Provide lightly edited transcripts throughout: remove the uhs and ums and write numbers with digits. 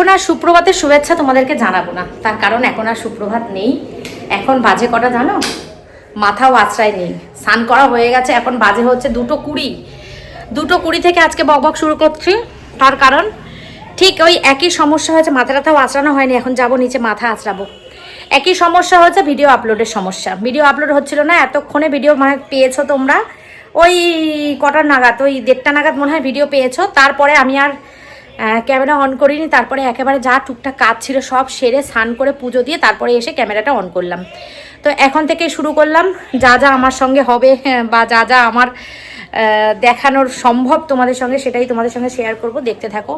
এখন আর সুপ্রভাতের শুভেচ্ছা তোমাদেরকে জানাবো না, তার কারণ এখন আর সুপ্রভাত নেই। এখন বাজে কটা জানো? মাথাও আশ্রয় নেই, স্নান করা হয়ে গেছে, এখন বাজে হচ্ছে 2:20। 2:20 থেকে আজকে বকবক শুরু করছি। তার কারণ ঠিক ওই একই সমস্যা হয়েছে, মাথা টাথাও আঁচড়ানো হয়নি, এখন যাব নিচে মাথা আঁচড়াবো। একই সমস্যা হচ্ছে, ভিডিও আপলোডের সমস্যা। ভিডিও আপলোড হচ্ছিল না, এতক্ষণে ভিডিও মানে পেয়েছো তোমরা ওই কটার নাগাদ, ওই 1:30 নাগাদ মনে হয় ভিডিও পেয়েছো। তারপরে আমি আর ক্যামেরা অন করিনি, তারপরে একেবারে যা টুকটাক কাজ ছিল সব সেরে স্নান করে পুজো দিয়ে তারপরে এসে ক্যামেরাটা অন করলাম। তো এখন থেকে শুরু করলাম, যা যা আমার সঙ্গে হবে বা যা যা আমার দেখানোর সম্ভব তোমাদের সঙ্গে, সেটাই তোমাদের সঙ্গে শেয়ার করব। দেখতে থাকো,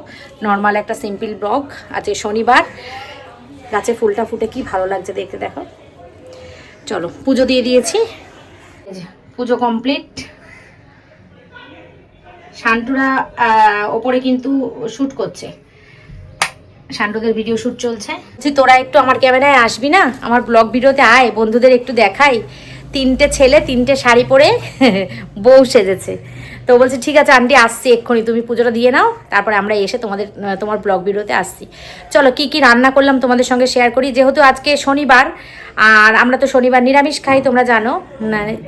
নর্মাল একটা সিম্পল ব্লগ। আজকে শনিবার, গাছে ফুলটা ফুটে কি ভালো লাগছে দেখতে, দেখো। চলো, পুজো দিয়ে দিয়েছি, পুজো কমপ্লিট। শান্টুরা ওপরে কিন্তু শ্যুট করছে, শান্টুদের ভিডিও শ্যুট চলছে। তোরা একটু আমার ক্যামেরায় আসবি না, আমার ব্লগ ভিডিওতে আয়, বন্ধুদের একটু দেখাই। 3টে ছেলে 3টে শাড়ি পরে বউ সেজেছে। তো বলছে ঠিক আছে আন্টি আসছি এক্ষুনি, তুমি পুজোটা দিয়ে নাও, তারপরে আমরা এসে তোমার ব্লগ ভিডিওতে আসছি। চলো কি কি রান্না করলাম তোমাদের সঙ্গে শেয়ার করি। যেহেতু আজকে শনিবার, আর আমরা তো শনিবার নিরামিষ খাই, তোমরা জানো,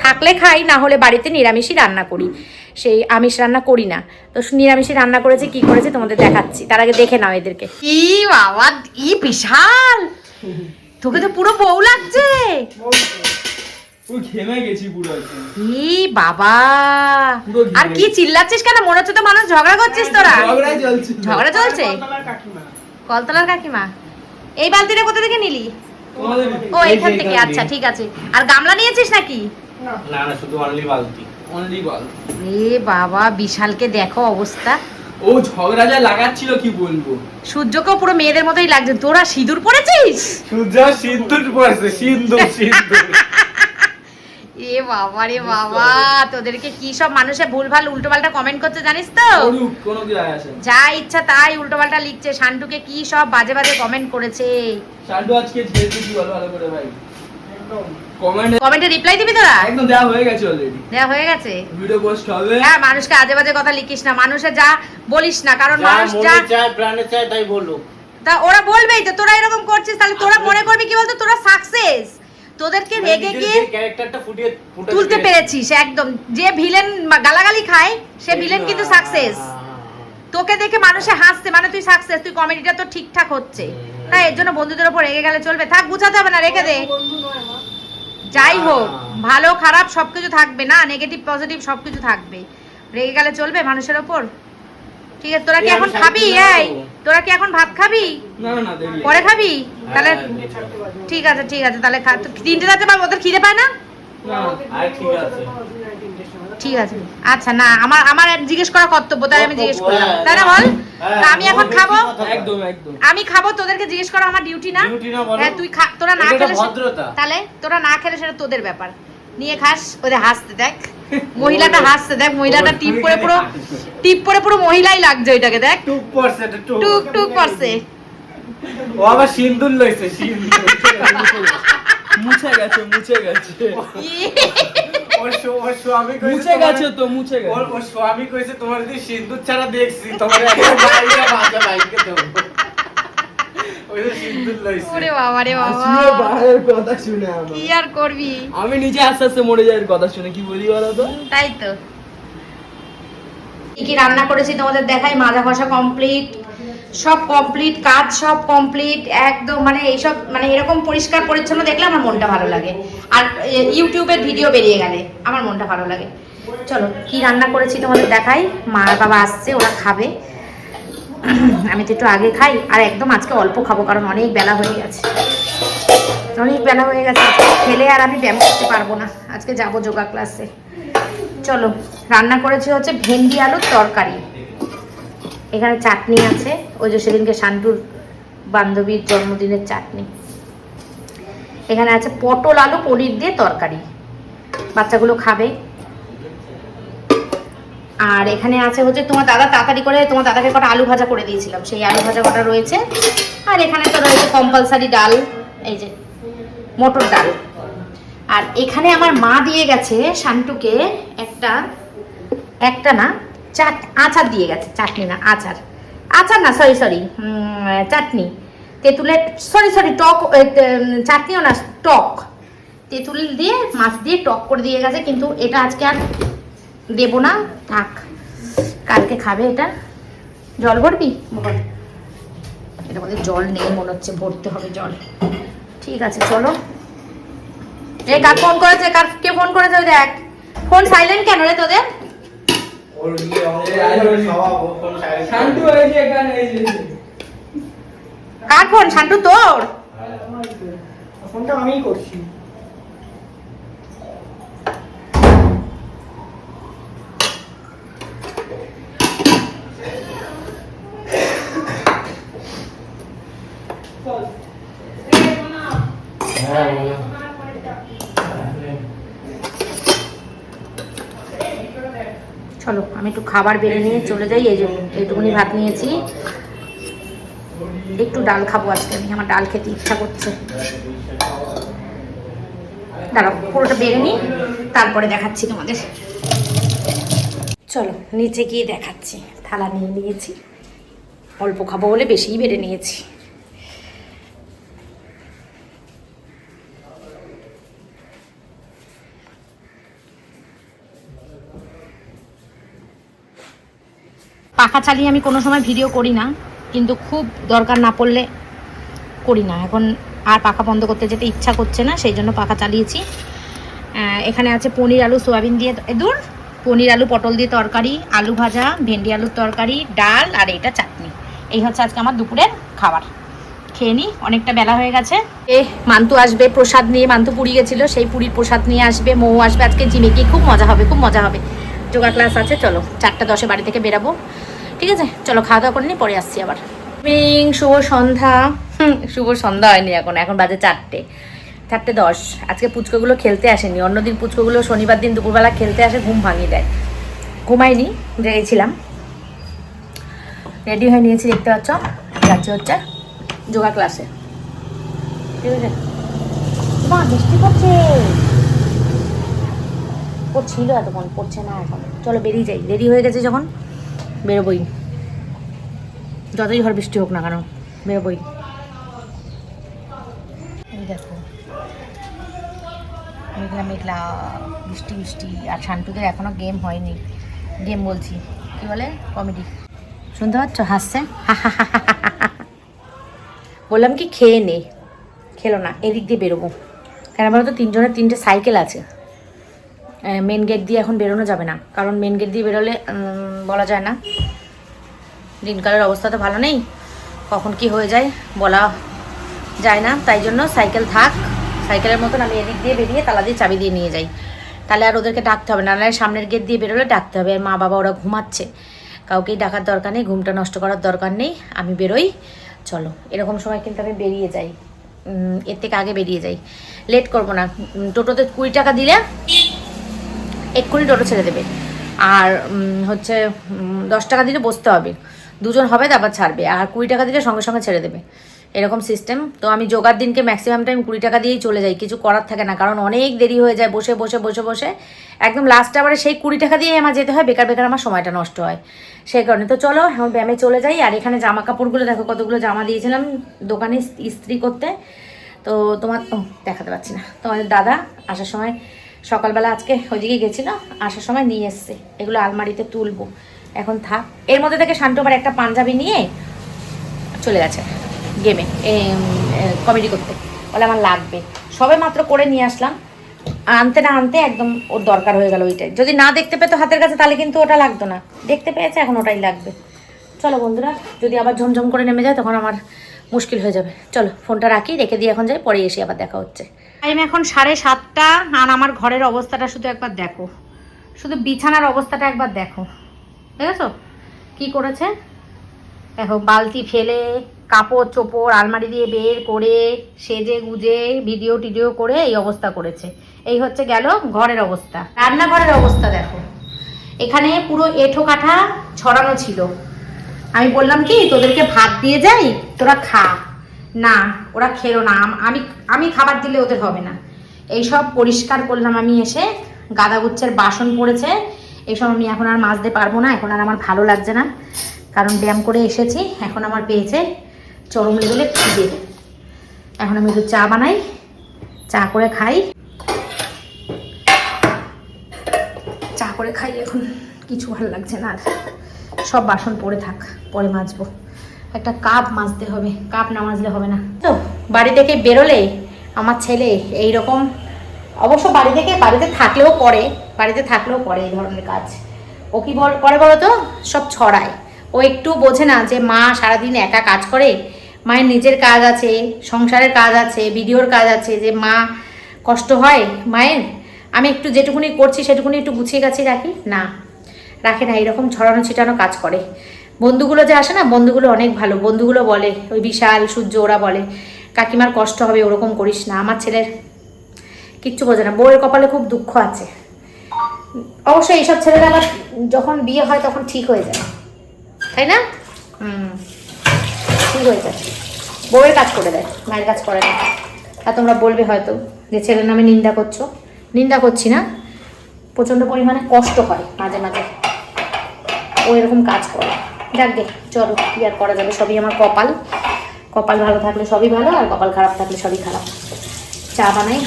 থাকলে খাই, না হলে বাড়িতে নিরামিষই রান্না করি, সেই আমিষ রান্না করি না। তো নিরামিষই রান্না করেছি, কি করেছি তোমাদের দেখাচ্ছি, তার আগে দেখে নাও এদেরকে। কি বাবা, ই বিশাল, তোকে তো পুরো বউ লাগছে। বাবা, আর কি চিল্লাচ্ছিস কেন? মনে হচ্ছে তো মানুষ ঝগড়া করছিস তোরা। ঝগড়া চলছে? কলতলার কাকিমা। এই বালতিটা কোথা থেকে নিলি? ও এখান থেকে, আচ্ছা ঠিক আছে। আর গামলা নিয়েছিস নাকি? না না, শুধু অনলি বালতি। এ বাবা, বিশালকে দেখো অবস্থা। ও ঝগড়া যা লাগাচ্ছিল কি বলবো। সূর্যকেও পুরো মেয়েদের মতোই লাগছে। তোরা সিঁদুর পরেছিস? সূর্য সিঁদুর পরেছে, সিঁদুর। এ বাবা রে বাবা, তোদেরকে কি সব মানুষে ভুলভাল উল্টোপাল্টা কমেন্ট করতে জানিস তো? কোনো কি আসে, যা ইচ্ছা তাই উল্টোপাল্টা লিখছে। শান্টুকে কি সব বাজে বাজে কমেন্ট করেছে। শান্টু আজকে ঝেড়ে কি ভালো করে ভাই। কমেন্টে রিপ্লাই দিবি তোরা? একদম দেওয়া হয়ে গেছে অলরেডি। দেওয়া হয়ে গেছে, ভিডিও পোস্ট হবে। হ্যাঁ, মানুষকে আজে বাজে কথা লিখিস না, মানুষে যা বলিস না, কারণ মানুষ যা চায় প্রাণে চায় তাই বলো। তা ওরা বলবেই তো, তোরা এরকম করছিস, তাহলে তোরা মনে করবি কি বলতো, তোরা সাকসেস। তোদেরকে রেগে গিয়ে ক্যারেক্টারটা ফুটিয়ে তুলতে পেরেছিস একদম। যে ভিলেন গালাগালি খায় সে ভিলেন কিন্তু সাকসেস। তোকে দেখে মানুষে হাসছে মানে তুই সাকসেস, তুই কমেডিটা তো ঠিকঠাক হচ্ছে। তাই এর জন্য বন্ধুদের উপর রেগে গেলে চলবে? থাক, গুছাতে হবে না, রেখে দে। যাই হোক, ভালো খারাপ সবকিছু থাকবে না, নেগেটিভ পজিটিভ সবকিছু থাকবে। রেগে গেলে চলবে মানুষের ওপর? ঠিক আছে, তোরা কি এখন খাবি? এই তোরা কি এখন ভাত খাবি? না না, পরে খাবি? তাহলে ঠিক আছে ঠিক আছে, তাহলে 3টে রাতে পাবো, ওদের খিদে পায় না? ঠিক আছে, আচ্ছা। না, আমার জিজ্ঞেস করা কর্তব্য, তাই আমি জিজ্ঞেস করলাম, তাই না? বল। আমি এখন খাবো, একদম একদম আমি খাবো, তোদেরকে জিজ্ঞেস করা আমার ডিউটি না? হ্যাঁ, তুই খা, তোরা না খেলে তাহলে তোরা না খেলে সেটা তোদের ব্যাপার। নিয়ে খাস। ওদের হাসতে দেখ, মহিলাটা হাসতে দেখ, মহিলাটা টিপ পরে পুরো মহিলাই লাগছে ওইটাকে, দেখ টুক টুক করছে। ও আবার সিন্দুর লইছে, সিন্দুর মুছে গেছে ওর স্বামী কইছে তোমার যদি সিন্দুর ছাড়া দেখছি তোমার বাইরে বাজা বাইকে দেব। ওই সিন্দুর লইছে। ওরে বাবা রে বাবা, আসলে বাইরের কথা শুনে কি আর করবি? আমি নিজে আস্তে আস্তে মরে যাওয়ার কথা শুনে কি বলি বলো তো? তাই তো। কি কি রান্না করেছি তোমাদের দেখাই। মাজা ঘষা কমপ্লিট, সব কমপ্লিট, কাজ সব কমপ্লিট একদম। মানে এইসব মানে এরকম পরিষ্কার পরিচ্ছন্ন দেখলে আমার মনটা ভালো লাগে, আর ইউটিউবের ভিডিও বেরিয়ে গেলে আমার মনটা ভালো লাগে। চলো কি রান্না করেছি তোমাদের দেখাই। মা আর বাবা আসছে, ওরা খাবে, আমি তো একটু আগে খাই। আর একদম আজকে অল্প খাবো, কারণ অনেক বেলা হয়ে গেছে, খেলে আর আমি ব্যায়াম করতে পারবো না। আজকে যাবো যোগা ক্লাসে। চলো, রান্না করেছি হচ্ছে ভেন্ডি আলুর তরকারি। এখানে চাটনি আছে, ওই যে সেদিনকে শান্টুর বান্ধবীর জন্মদিনের চাটনি। এখানে আছে পটল আলু পনির দিয়ে তরকারি, বাচ্চাগুলো খাবে। আর এখানে আছে হচ্ছে তোমার দাদা তাড়াতাড়ি করে, তোমার দাদাকে কটা আলু ভাজা করে দিয়েছিলাম, সেই আলু ভাজা কটা রয়েছে। আর এখানে তো রয়েছে কম্পালসারি ডাল, এই যে মটর ডাল। আর এখানে আমার মা দিয়ে গেছে শান্টুকে একটা না আচার দিয়ে গেছে, চাটনি না আচার। আচ্ছা না সরি চাটনি তেঁতুলের, সরি টক, চাটনিও না টক, তেঁতুল দিয়ে মাছ দিয়ে টক করে দিয়ে গেছে, কিন্তু এটা আজকে আর দেবো না, থাক, কালকে খাবে এটা। জল ভরবি? এটা মধ্যে জল নেই মনে হচ্ছে, ভরতে হবে জল। ঠিক আছে চলো। এই কার ফোন করেছে, কে ফোন করেছে ওই দেখ। ফোন সাইলেন্ট কেন রে তোদের? কার ফোন? শান্টু তোর? ফোনটা আমিই করছি। চলো আমি একটু খাবার বেড়ে নিয়ে চলে যাই। এই যে এইটুকুনি ভাত নিয়েছি, একটু ডাল খাবো আজকে আমি, আমার ডাল খেতে ইচ্ছা করছে। দাঁড়াও পুরোটা বেড়ে নিই, তারপরে দেখাচ্ছি তোমাদের। চলো নিচে গিয়ে দেখাচ্ছি। থালা নিয়ে নিয়েছি, অল্প খাবো বলে বেশিই বেড়ে নিয়েছি। পাখা চালিয়ে আমি কোনো সময় ভিডিও করি না, কিন্তু খুব দরকার না পড়লে করি না। এখন আর পাখা বন্ধ করতে যেতে ইচ্ছা করছে না, সেই জন্য পাখা চালিয়েছি। এখানে আছে পনির আলু সোয়াবিন দিয়ে, পনির আলু পটল দিয়ে তরকারি, আলু ভাজা, ভেন্ডি আলুর তরকারি, ডাল, আর এটা চাটনি। এই হচ্ছে আজকে আমার দুপুরের খাবার। খেয়ে নিই, অনেকটা বেলা হয়ে গেছে। মান্তু আসবে প্রসাদ নিয়ে, মান্তু পুরী গেছিলো, সেই পুরীর প্রসাদ নিয়ে আসবে। মৌ আসবে আজকে জিমে গিয়ে, খুব মজা হবে, খুব মজা হবে। যোগা ক্লাস আছে। চলো 4:10 বাড়ি থেকে বেরাবো, ঠিক আছে? চলো খাওয়া দাওয়া করে নিই, পরে আসছি আবার। শুভ সন্ধ্যা। শুভ সন্ধ্যা হয়নি, এখন বাজে 4:10। আজকে পুচকোগুলো খেলতে আসেনি। অন্যদিন পুচকোগুলো শনিবার দিন দুপুরবেলা খেলতে আসে, ঘুম ভাঙিয়ে দেয়। ঘুমাইনি, জেগেছিলাম। রেডি হয়ে নিয়েছি, দেখতে পাচ্ছ। যাচ্ছি হচ্ছে যোগা ক্লাসে, ঠিক আছে? মা বৃষ্টি পড়ছিল এতক্ষণ, পড়ছে না এখন। চলো বেরিয়ে যাই, রেডি হয়ে গেছে যখন বেরোবই, যতই ঝড় বৃষ্টি হোক না কেন বেরোবই। এই দেখো মেঘলা মেঘলা, বৃষ্টি। আর শান্তুদের এখনো গেম হয়নি, গেম বলছি কি বলে, কমেডি। শুনতে পাচ্ছ? হাসছে। বললাম কি খেয়ে নে, খেলো না। এদিক দিয়ে বেরোবো, কেন বলো তো? 3 জনের 3টে সাইকেল আছে। মেন গেট দিয়ে এখন বেরোনো যাবে না, কারণ মেন গেট দিয়ে বেরোলে বলা যায় না, দিনকালের অবস্থা তো ভালো নেই, কখন কি হয়ে যায় বলা যায় না। তাই জন্য সাইকেল থাক, সাইকেলের মতন আমি এদিক দিয়ে বেরিয়ে তালা দিয়ে চাবি দিয়ে নিয়ে যাই, তাহলে আর ওদেরকে ডাকতে হবে না। নাহলে সামনের গেট দিয়ে বেরোলে ডাকতে হবে। আর মা বাবা ওরা ঘুমাচ্ছে, কাউকেই ডাকার দরকার নেই, ঘুমটা নষ্ট করার দরকার নেই। আমি বেরোই, চলো। এরকম সময় কিন্তু আমি বেরিয়ে যাই, এর থেকে আগে বেরিয়ে যাই, লেট করবো না। টোটোতে 20 টাকা দিলে এক্ষুনি টোটো ছেড়ে দেবে, আর হচ্ছে 10 টাকা দিলে বসতে হবে, 2 জন হবে তারপর ছাড়বে, আর 20 টাকা দিলে সঙ্গে সঙ্গে ছেড়ে দেবে, এরকম সিস্টেম। তো আমি যোগার দিনকে ম্যাক্সিমাম টাইম 20 টাকা দিয়েই চলে যাই, কিছু করার থাকে না, কারণ অনেক দেরি হয়ে যায় বসে একদম লাস্ট আবারে সেই 20 টাকা দিয়েই আমার যেতে হয়, বেকার আমার সময়টা নষ্ট হয়, সেই কারণে। তো চলো এখন ব্যায়ামে চলে যাই। আর এখানে জামা কাপড়গুলো দেখো, কতগুলো জামা দিয়েছিলাম দোকানে ইস্ত্রি করতে, তো দেখাতে পারছি না। তোমাদের দাদা আসার সময় সকালবেলা আজকে ওইদিকে গেছিলো, আসার সময় নিয়ে এসছে, এগুলো আলমারিতে তুলবো, এখন থাক। এর মধ্যে থেকে শান্ত আবার একটা পাঞ্জাবি নিয়ে চলে গেছে গেমে, কমেডি করতে, বলে আমার লাগবে। সবে মাত্র করে নিয়ে আসলাম, আনতে না আনতে একদম ওর দরকার হয়ে গেল ওইটাই। যদি না দেখতে পেতো হাতের কাছে তাহলে কিন্তু ওটা লাগতো না, দেখতে পেয়েছে এখন ওটাই লাগবে। চলো বন্ধুরা, যদি আবার ঝমঝম করে নেমে যায় তখন আমার মুশকিল হয়ে যাবে। চলো ফোনটা রাখি, রেখে দিয়ে এখন যাই, পরে এসে আবার দেখা হচ্ছে। টাইম এখন 7:30, আর আমার ঘরের অবস্থাটা শুধু একবার দেখো, শুধু বিছানার অবস্থাটা একবার দেখো, দেখেছো কি করেছে? দেখো বালতি ফেলে, কাপড় চোপড় আলমারি দিয়ে বের করে, সেজে গুজে ভিডিও টিডিও করে এই অবস্থা করেছে। এই হচ্ছে গেল ঘরের অবস্থা। রান্নাঘরের অবস্থা দেখো, এখানে পুরো এঁঠো কাঠা ছড়ানো ছিল। আমি বললাম কি তোদেরকে ভাত দিয়ে যাই, তোরা খা, না ওরা খেলো না। আমি খাবার দিলে ওদের হবে না। এইসব পরিষ্কার করলাম আমি এসে, গাদাগুচ্ছের বাসন পড়েছে, এইসব আমি এখন আর মাজতে পারবো না, এখন আর আমার ভালো লাগছে না। কারণ ব্যায়াম করে এসেছি, এখন আমার পেয়েছে চরম লেভেলে খিদে। এখন আমি একটু চা বানাই, চা করে খাই, চা করে খাই। এখন কিছু ভালো লাগছে না আর, সব বাসন পড়ে থাক, পরে মাজবো। একটা কাপ মাজতে হবে, কাপ না মাজলে হবে না। তো বাড়ি থেকে বেরোলে আমার ছেলে এই রকম, অবশ্য বাড়িতে থাকলেও করে এই ধরনের কাজ। ও কি করে বলো তো, সব ছড়ায়। ও একটু বোঝে না যে মা সারাদিন একা কাজ করে, মায়ের নিজের কাজ আছে, সংসারের কাজ আছে, ভিডিওর কাজ আছে, যে মা কষ্ট হয় মায়ের। আমি একটু যেটুকুনি করছি সেটুকুনি একটু গুছিয়ে গাছিয়ে রাখি না, রাখে না, এইরকম ছড়ানো ছিটানো কাজ করে। বন্ধুগুলো যে আসে না, বন্ধুগুলো অনেক ভালো। বন্ধুগুলো বলে, ওই বিশাল, সূর্য, ওরা বলে কাকিমার কষ্ট হবে, ওরকম করিস না। আমার ছেলের কিচ্ছু বোঝে না, বউয়ের কপালে খুব দুঃখ আছে। অবশ্যই এইসব ছেলেরা আবার যখন বিয়ে হয় তখন ঠিক হয়ে যায়, তাই না? ঠিক হয়ে যায়, বউয়ের কাজ করে দেয়, মায়ের কাজ করে না। আর তোমরা বলবে হয়তো যে ছেলের নামে নিন্দা করছো, নিন্দা করছি না, প্রচণ্ড পরিমাণে কষ্ট হয় মাঝে মাঝে, ও এরকম কাজ করে। যাক গে, চলো কি আর করা যাবে, সবই আমার কপাল। কপাল ভালো থাকলে সবই ভালো, আর কপাল খারাপ থাকলে সবই খারাপ। চা বানাই।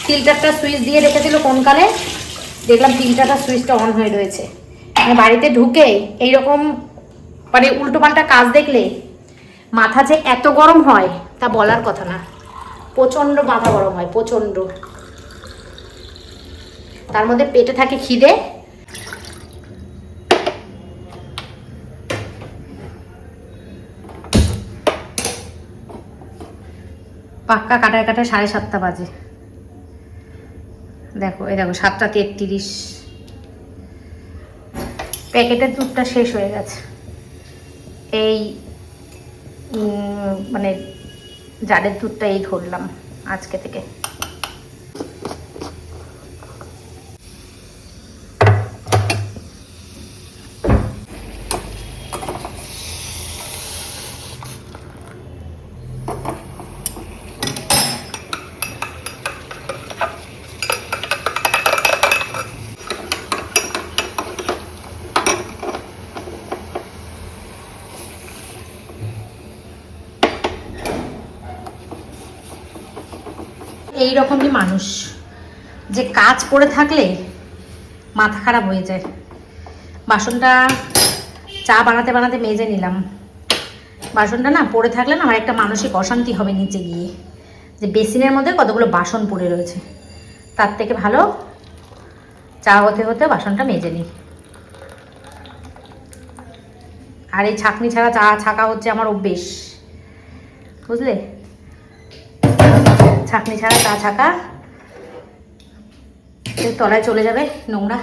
ফিল্টারটা সুইচ দিয়ে রেখেছিল কোনকালে, দেখলাম ফিল্টারটা সুইচটা অন হয়ে রয়েছে। মানে বাড়িতে ঢুকে এইরকম মানে উল্টোপাল্টা কাজ দেখলে মাথা যে এত গরম হয় তা বলার কথা না। প্রচণ্ড মাথা গরম হয়, প্রচণ্ড। তার মধ্যে পেটে থাকে খিদে। পাক্কা কাটায় 7:30 বাজে। দেখো, এই দেখো 7:33। প্যাকেটের দুধটা শেষ হয়ে গেছে। এই মানে জারের দুধটা এই ধরলাম আজকে থেকে। এই রকমই মানুষ, যে কাজ করে থাকলে মাথা খারাপ হয়ে যায়। বাসনটা চা বানাতে বানাতে মেজে নিলাম। বাসনটা না পড়ে থাকলে না আমার একটা মানসিক অশান্তি হবে নিচে গিয়ে, যে বেসিনের মধ্যে কতগুলো বাসন পড়ে রয়েছে। তার থেকে ভালো চা হতে হতে বাসনটা মেজে নিই। আর এই ছাঁকনি ছাড়া চা ছাকা হচ্ছে আমার অভ্যেস, বুঝলে? ছাঁকনি ছাড়া চা ছাকা, তলায় চলে যাবে নোংরা,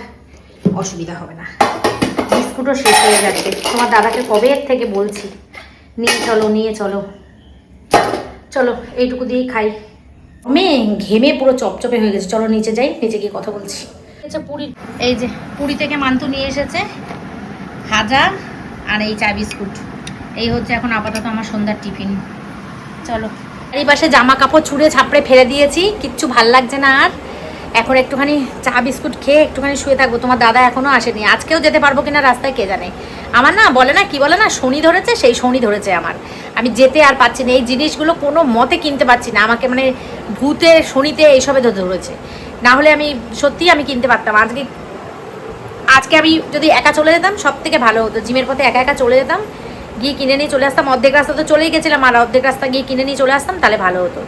অসুবিধা হবে না। বিস্কুটও শেষ হয়ে যাচ্ছে। তোমার দাদাকে কবে থেকে বলছি নিয়ে চলো, নিয়ে চলো, চলো এইটুকু দিয়েই খাই। আমি ঘেমে পুরো চপচপে হয়ে গেছে। চলো নিচে যাই, নিচে গিয়ে কথা বলছি। আচ্ছা, পুরী, এই যে পুরী থেকে মান্তু নিয়ে এসেছে ভাজা আর এই চা বিস্কুট। এই হচ্ছে এখন আপাতত আমার সন্ধ্যার টিফিন। চলো। এই পাশে জামা কাপড় ছুঁড়ে ছাপড়ে ফেলে দিয়েছি, কিচ্ছু ভাল লাগছে না আর। এখন একটুখানি চা বিস্কুট খেয়ে একটুখানি শুয়ে থাকবো। তোমার দাদা এখনও আসেনি, আজকেও যেতে পারবো কিনা রাস্তায় কে জানে। আমার না বলে না, কি বলে না, শনি ধরেছে, সেই শনি ধরেছে আমার। আমি যেতে আর পাচ্ছি না, এই জিনিসগুলো কোনো মতে কিনতে পারছি না। আমাকে মানে ভূতে, শনিতে এইসবে ধরেছে, না হলে আমি সত্যিই আমি কিনতে পারতাম। আজকে আমি যদি একা চলে যেতাম সব থেকে ভালো হতো। জিমের পথে একা একা চলে যেতাম, গিয়ে কিনে নিয়ে চলে আসতাম। অর্ধেক রাস্তা তো চলেই গেছিলাম, আর অর্ধেক রাস্তা গিয়ে কিনে নিয়ে চলে আসতাম, তাহলে ভালো হতো।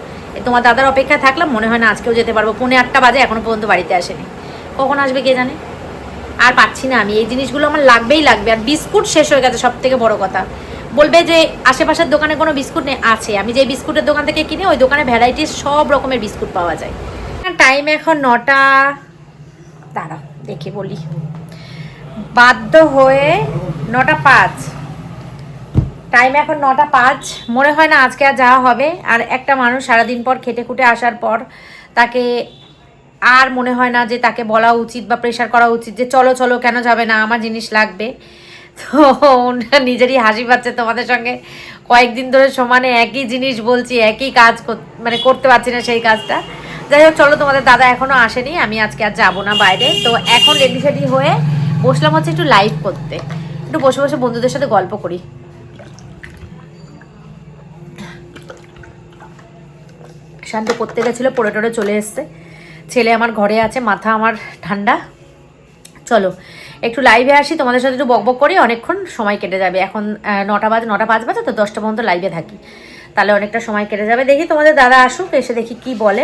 তোমার দাদার অপেক্ষায় থাকলাম, মনে হয় না আজকেও যেতে পারবো। 7:45 বাজে, এখনো পর্যন্ত বাড়িতে আসেনি। কখন আসবে কে জানে। আর পাচ্ছি না আমি, এই জিনিসগুলো আমার লাগবেই লাগবে। আর বিস্কুট শেষ হয়ে গেছে, সব থেকে বড় কথা। বলবে যে আশেপাশের দোকানে কোনো বিস্কুট নেই, আছে। আমি যে বিস্কুটের দোকান থেকে কিনি, ওই দোকানে ভ্যারাইটিস সব রকমের বিস্কুট পাওয়া যায়। টাইম এখন 9টা, দাঁড়া দেখে বলি, বাধ্য হয়ে 9:05। টাইম এখন 9:05। মনে হয় না আজকে আর যাওয়া হবে। আর একটা মানুষ সারাদিন পর খেটে খুঁটে আসার পর তাকে আর মনে হয় না যে তাকে বলা উচিত বা প্রেশার করা উচিত যে চলো চলো, কেন যাবে না, আমার জিনিস লাগবে। তো নিজেরই হাসি পাচ্ছে, তোমাদের সঙ্গে কয়েকদিন ধরে সমানে একই জিনিস বলছি, একই কাজ মানে করতে পারছি না সেই কাজটা। যাই হোক, চলো, তোমাদের দাদা এখনও আসেনি, আমি আজকে আর যাবো না বাইরে। তো এখন রেডি সেডি হয়ে বসলাম হচ্ছে একটু লাইভ করতে। একটু বসে বসে বন্ধুদের সাথে গল্প করি। শান্ত পড়তে গেছিলো, পড়ে টড়ে চলে এসছে। ছেলে আমার ঘরে আছে, মাথা আমার ঠান্ডা। চলো একটু লাইভে আসি, তোমাদের সাথে একটু বকবক করি, অনেকক্ষণ সময় কেটে যাবে। এখন 9টা বাজে, 9টা 5 বাজে, তো 10টা পর্যন্ত লাইভে থাকি, তাহলে অনেকটা সময় কেটে যাবে। দেখি তোমাদের দাদা আসুক, এসে দেখি কি বলে,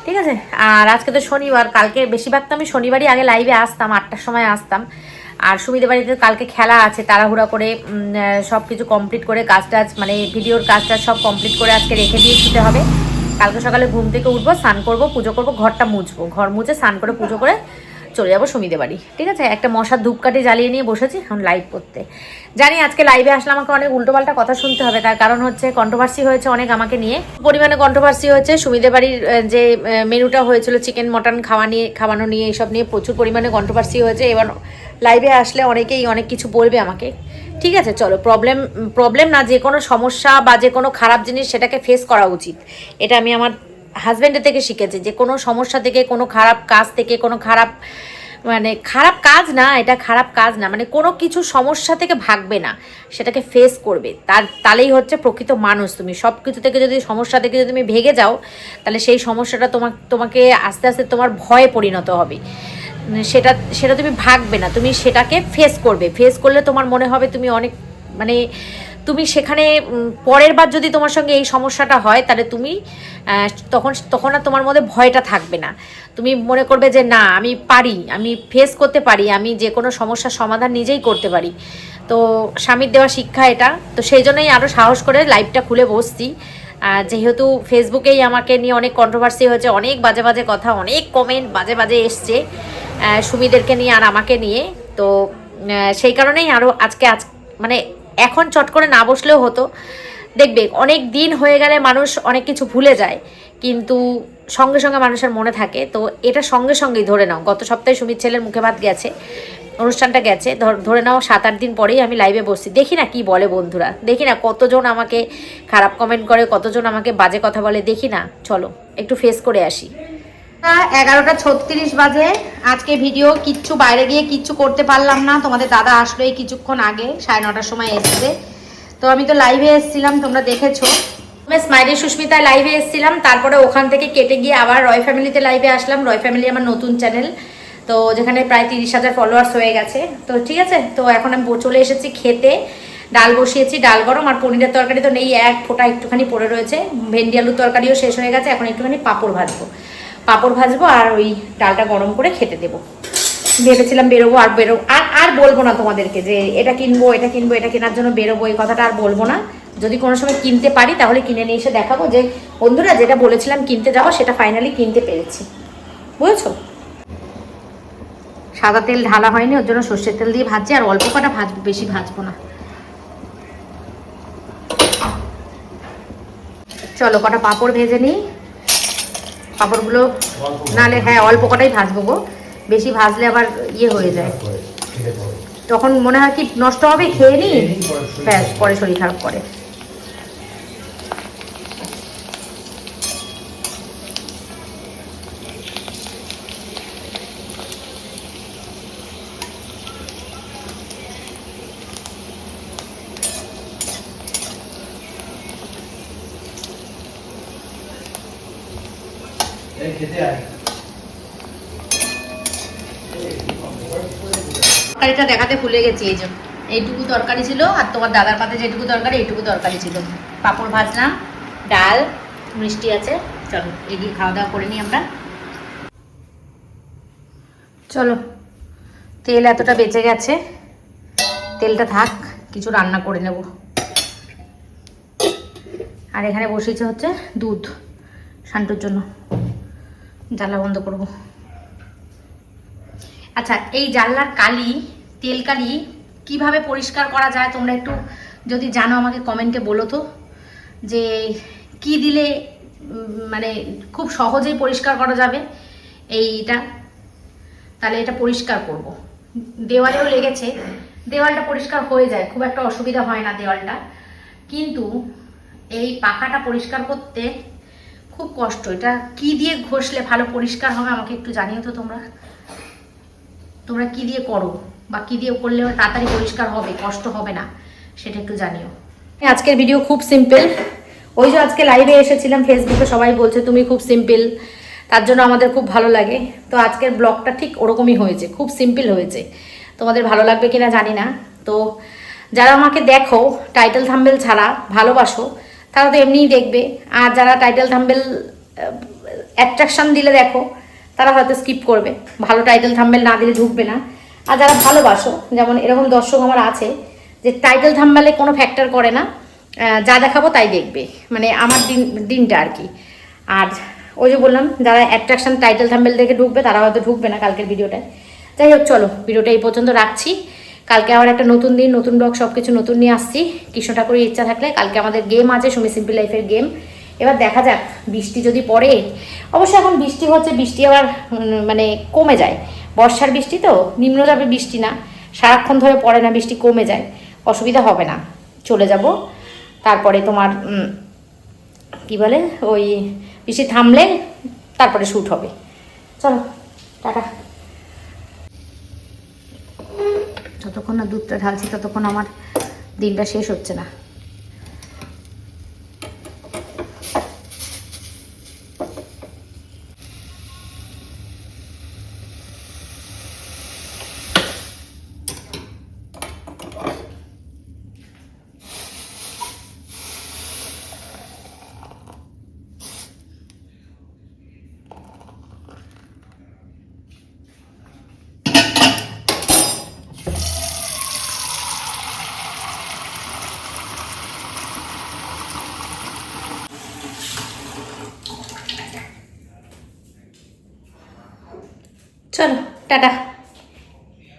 ঠিক আছে। আর আজকে তো শনিবার, কালকে বেশিরভাগ তো আমি শনিবারই আগে লাইভে আসতাম, 8টার সময় আসতাম। আর সুমিদের বাড়িতে কালকে খেলা আছে, তাড়াহুড়া করে সব কিছু কমপ্লিট করে কাজ টাজ, মানে ভিডিওর কাজ টাজ সব কমপ্লিট করে আজকে রেখে দিয়ে শুতে হবে। কালকে সকালে ঘুম থেকে উঠবো, স্নান করবো, পুজো করবো, ঘরটা মুছবো, ঘর মুছে স্নান করে পুজো করে চলে যাবো সুমিদের বাড়ি, ঠিক আছে। একটা মশার ধূপকাঠি জ্বালিয়ে নিয়ে বসেছি এখন লাইভ করতে। জানি আজকে লাইভে আসলে আমাকে অনেক উল্টোপাল্টা কথা শুনতে হবে, তার কারণ হচ্ছে কন্ট্রোভার্সি হয়েছে অনেক আমাকে নিয়ে, পরিমাণে কন্ট্রোভার্সি হয়েছে। সুমিদের বাড়ির যে মেনুটা হয়েছিল চিকেন মটন খাওয়ানো নিয়ে, এইসব নিয়ে প্রচুর পরিমাণে কন্ট্রোভার্সি হয়েছে। এবার লাইভে আসলে অনেকেই অনেক কিছু বলবে আমাকে, ঠিক আছে। চলো, প্রবলেম না, যে কোনো সমস্যা বা যে কোনো খারাপ জিনিস সেটাকে ফেস করা উচিত। এটা আমি আমার হাজব্যান্ডের থেকে শিখেছি, যে কোনো সমস্যা থেকে, কোনো খারাপ কাজ থেকে, কোনো খারাপ কাজ না, মানে কোনো কিছু সমস্যা থেকে ভাগবে না, সেটাকে ফেস করবে, তাহলেই হচ্ছে প্রকৃত মানুষ। তুমি সব কিছু থেকে যদি, সমস্যা থেকে যদি তুমি ভেগে যাও, তাহলে সেই সমস্যাটা তোমাকে আস্তে আস্তে তোমার ভয়ে পরিণত হবে। সেটা তুমি ভাগবে না, তুমি সেটাকে ফেস করবে। ফেস করলে তোমার মনে হবে তুমি অনেক, মানে তুমি সেখানে পরের বার যদি তোমার সঙ্গে এই সমস্যাটা হয়, তাহলে তুমি তখন আর তোমার মধ্যে ভয়টা থাকবে না। তুমি মনে করবে যে না, আমি পারি, আমি ফেস করতে পারি, আমি যে কোনো সমস্যার সমাধান নিজেই করতে পারি। তো স্বামীর দেওয়া শিক্ষা এটা, তো সেই জন্যই আরও সাহস করে লাইভটা খুলে বসছি। যেহেতু ফেসবুকেই আমাকে নিয়ে অনেক কন্ট্রোভার্সি হয়েছে, অনেক বাজে বাজে কথা, অনেক কমেন্ট বাজে বাজে এসছে সুমিদেরকে নিয়ে আর আমাকে নিয়ে। তো সেই কারণেই আরও মানে এখন চট করে না বসলেও হতো। দেখবে অনেক দিন হয়ে গেলে মানুষ অনেক কিছু ভুলে যায়, কিন্তু সঙ্গে সঙ্গে মানুষের মনে থাকে। তো এটা সঙ্গে সঙ্গেই ধরে নাও, গত সপ্তাহে সুমিত ছেলের মুখে ভাত গেছে, অনুষ্ঠানটা গেছে, ধরে নাও 7-8 দিন পরেই আমি লাইভে বসছি। দেখি না কি বলে বন্ধুরা, দেখি না কতজন আমাকে খারাপ কমেন্ট করে, কতজন আমাকে বাজে কথা বলে, দেখি না। চলো একটু ফেস করে আসি। 11টা 36 বাজে। আজকে ভিডিও কিচ্ছু বাইরে গিয়ে কিচ্ছু করতে পারলাম না। তোমাদের দাদা আসলো এই কিছুক্ষণ আগে, 9:30টার সময় এসেছে। তো আমি তো লাইভে এসেছিলাম, তোমরা দেখেছো। আমি স্মাইলি সুস্মিতায় লাইভে এসেছিলাম, তারপরে ওখান থেকে কেটে গিয়ে আবার রয় ফ্যামিলিতে লাইভে আসলাম। রয় ফ্যামিলি আমার নতুন চ্যানেল, তো যেখানে প্রায় 30,000 ফলোয়ার্স হয়ে গেছে। তো ঠিক আছে, তো এখন আমি চলে এসেছি খেতে। ডাল বসিয়েছি, ডাল গরম, আর পনিরের তরকারি তো নেই, এক ফোঁটা একটুখানি পড়ে রয়েছে। ভেন্ডি আলুর তরকারিও শেষ হয়ে গেছে, এখন একটুখানি পাঁপড় ভাজবো আর ওই ডালটা গরম করে খেতে দেবো। ভেবেছিলাম বেরোবো, আর বলবো না তোমাদেরকে যে এটা কিনবো এটা কেনার জন্য বেরোবো, এই কথাটা আর বলবো না। যদি কোনো সময় কিনতে পারি তাহলে কিনে নিয়ে এসে দেখাবো যে বন্ধুরা যেটা বলেছিলাম কিনতে যাবো, সেটা ফাইনালি কিনতে পেরেছি, বুঝেছো। সাদা তেল ঢালা হয়নি, ওর জন্য সর্ষের তেল দিয়ে ভাজছি, আর অল্প কটা ভাজবো, বেশি ভাজবো না। চলো কটা পাঁপড় ভেজে নিই। পাঁপড়গুলো নালে, হ্যাঁ অল্প কটাই ভাজবো গো, বেশি ভাজলে আবার ইয়ে হয়ে যায়, তখন মনে হয় কি নষ্ট হবে, খেয়ে নিই, ব্যাস পরে শরীর খারাপ করে। তরকারিটা দেখাতে ভুলে গেছি, এই জন্য এইটুকু তরকারি ছিল, আর তোমার দাদার পাতে যেটুকু তরকারি এইটুকু তরকারি ছিল। পাঁপড় ভাজলাম, ডাল, মিষ্টি আছে। চলো এগিয়ে খাওয়া দাওয়া করে নিই আমরা। চলো, তেল এতটা বেঁচে গেছে, তেলটা থাক, কিছু রান্না করে নেব। আর এখানে বসেছে হচ্ছে দুধ শান্তুর জন্য, জ্বালা বন্ধ করব। আচ্ছা, এই জানলার কালি, তেল কালি কিভাবে পরিষ্কার করা যায়, তোমরা একটু যদি জানো আমাকে কমেন্টে বলো তো, যে কি দিলে মানে খুব সহজেই পরিষ্কার করা যাবে এইটা, তাহলে এটা পরিষ্কার করব। দেওয়ালেও লেগেছে, দেওয়ালটা পরিষ্কার হয়ে যায়, খুব একটা অসুবিধা হয় না দেওয়ালটা, কিন্তু এই পাখাটা পরিষ্কার করতে খুব কষ্ট। এটা কি দিয়ে ঘষলে ভালো পরিষ্কার হবে আমাকে একটু জানিও তো তোমরা কি দিয়ে করো। বা কী দিয়ে করলে তাড়াতাড়ি পরিষ্কার হবে, কষ্ট হবে না, সেটা একটু জানিও। আজকের ভিডিও খুব সিম্পল। ওই যে আজকে লাইভে এসেছিলাম ফেসবুকে, সবাই বলছে তুমি খুব সিম্পল, তার জন্য আমাদের খুব ভালো লাগে। তো আজকের ব্লগটা ঠিক ওরকমই হয়েছে, খুব সিম্পল হয়েছে। তোমাদের ভালো লাগবে কিনা জানি না। তো যারা আমাকে দেখো টাইটেল থাম্বেল ছাড়া, ভালোবাসো, তারা তো এমনিই দেখবে। আর যারা টাইটেল থাম্বেল অ্যাট্রাকশান দিলে দেখো, তারা হয়তো স্কিপ করবে, ভালো টাইটেল থাম্বেল না দিলে ঢুকবে না। আর যারা ভালোবাসো, যেমন এরকম দর্শক আমার আছে যে টাইটেল থাম্বেলে কোনো ফ্যাক্টর করে না, যা দেখাবো তাই দেখবে, মানে আমার দিনটা আর কি। আর ওই যে বললাম, যারা অ্যাট্রাকশান টাইটেল থাম্বেল দেখে ঢুকবে, তারা হয়তো ঢুকবে না কালকের ভিডিওটায়। যাই হোক, চলো ভিডিওটা এই পর্যন্ত রাখছি। কালকে আবার একটা নতুন দিন, নতুন ব্লগ, সব কিছু নতুন নিয়ে আসছি। কৃষ্ণ ঠাকুরের ইচ্ছা থাকলে কালকে আমাদের গেম আছে, সুমি সিম্পল লাইফের গেম। এবার দেখা যাক, বৃষ্টি যদি পড়ে। অবশ্য এখন বৃষ্টি হচ্ছে, বৃষ্টি আবার মানে কমে যায়। বর্ষার বৃষ্টি তো, নিম্নচাপের বৃষ্টি না, সারাক্ষণ ধরে পড়ে না, বৃষ্টি কমে যায়, অসুবিধা হবে না। চলে যাব, তারপরে তোমার কি বলে, ওই বৃষ্টি থামলে তারপরে শ্যুট হবে। চলো টাটা। যতক্ষণ না দুধটা ঢালছি ততক্ষণ আমার দিনটা শেষ হচ্ছে না। চলো টাটা।